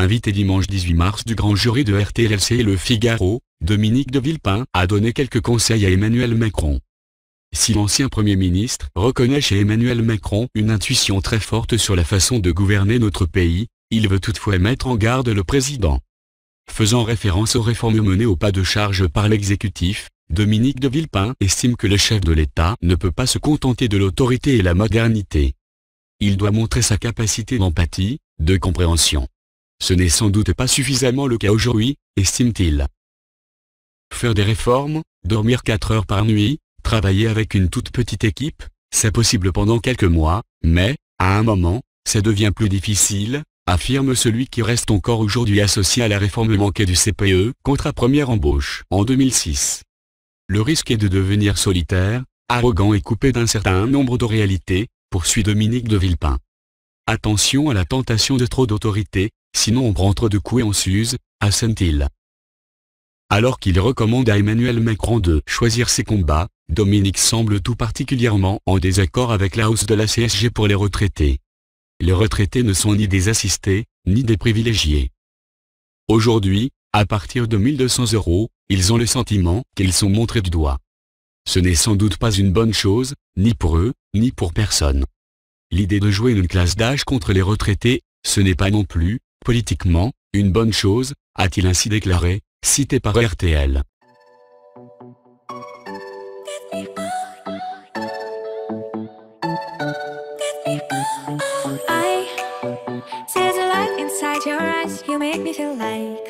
Invité dimanche 18 mars du grand jury de RTLC et Le Figaro, Dominique de Villepin a donné quelques conseils à Emmanuel Macron. Si l'ancien Premier ministre reconnaît chez Emmanuel Macron une intuition très forte sur la façon de gouverner notre pays, il veut toutefois mettre en garde le président. Faisant référence aux réformes menées au pas de charge par l'exécutif, Dominique de Villepin estime que le chef de l'État ne peut pas se contenter de l'autorité et la modernité. Il doit montrer sa capacité d'empathie, de compréhension. Ce n'est sans doute pas suffisamment le cas aujourd'hui, estime-t-il. Faire des réformes, dormir 4 heures par nuit, travailler avec une toute petite équipe, c'est possible pendant quelques mois, mais, à un moment, ça devient plus difficile, affirme celui qui reste encore aujourd'hui associé à la réforme manquée du CPE, contrat première embauche, en 2006. Le risque est de devenir solitaire, arrogant et coupé d'un certain nombre de réalités, poursuit Dominique de Villepin. Attention à la tentation de trop d'autorité, sinon on prend trop de coups et on s'use, assène-t-il. Alors qu'il recommande à Emmanuel Macron de choisir ses combats, Dominique semble tout particulièrement en désaccord avec la hausse de la CSG pour les retraités. Les retraités ne sont ni des assistés, ni des privilégiés. Aujourd'hui, à partir de 1 200 €, ils ont le sentiment qu'ils sont montrés du doigt. Ce n'est sans doute pas une bonne chose, ni pour eux, ni pour personne. L'idée de jouer une classe d'âge contre les retraités, ce n'est pas non plus, politiquement, une bonne chose, a-t-il ainsi déclaré, cité par RTL. I see the light inside your eyes. You make me feel like